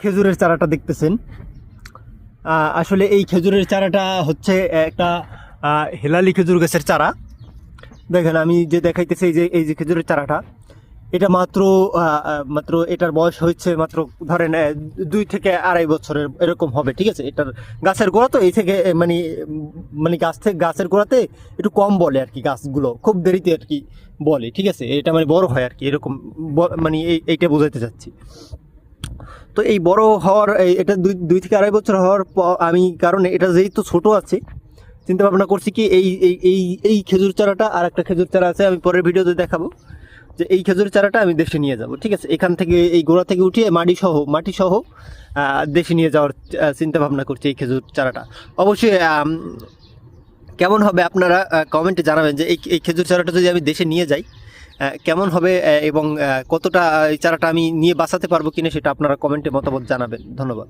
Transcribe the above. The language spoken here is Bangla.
খেজুরের চারাটা দেখতেছেন, আসলে এই খেজুরের চারাটা হচ্ছে একটা হেলালি খেজুর গাছের চারা। দেখেন আমি যে দেখাইতেছি, এই যে খেজুরের চারাটা, এটা মাত্র এটার বয়স হচ্ছে মাত্র ধরেন 2 থেকে 2.5 বছরের এরকম হবে, ঠিক আছে। এটার গাছের গোড়া তো এই থেকে মানে গাছের গোড়াতে একটু কম বলে আর কি, গাছগুলো খুব দেরিতে আর কি বলে, ঠিক আছে। এটা মানে বড় হয় আর কি, এরকম মানে এইটা বোঝাতে চাচ্ছি। তো এই বড় হওয়ার এটা 2 থেকে 2.5 বছর হওয়ার আমি কারণে এটা যেহেতু ছোট আছে, চিন্তা ভাবনা করছি কি এই এই এই এই খেজুর চারাটা, আর একটা খেজুর চারা আছে আমি পরের ভিডিওতে দেখাবো, যে এই খেজুর চারাটা আমি দেশে নিয়ে যাব, ঠিক আছে। এখান থেকে এই গোড়া থেকে উঠিয়ে মাটি সহ দেশে নিয়ে যাওয়ার চিন্তা ভাবনা করছি এই খেজুর চারাটা। অবশ্যই কেমন হবে আপনারা কমেন্টে জানাবেন যে এই খেজুর চারাটা যদি আমি দেশে নিয়ে যাই কেমন হবে, এবং কতটা এই চারাটা আমি নিয়ে বাঁচাতে পারবো কিনা সেটা আপনারা কমেন্টে মতামত জানাবেন। ধন্যবাদ।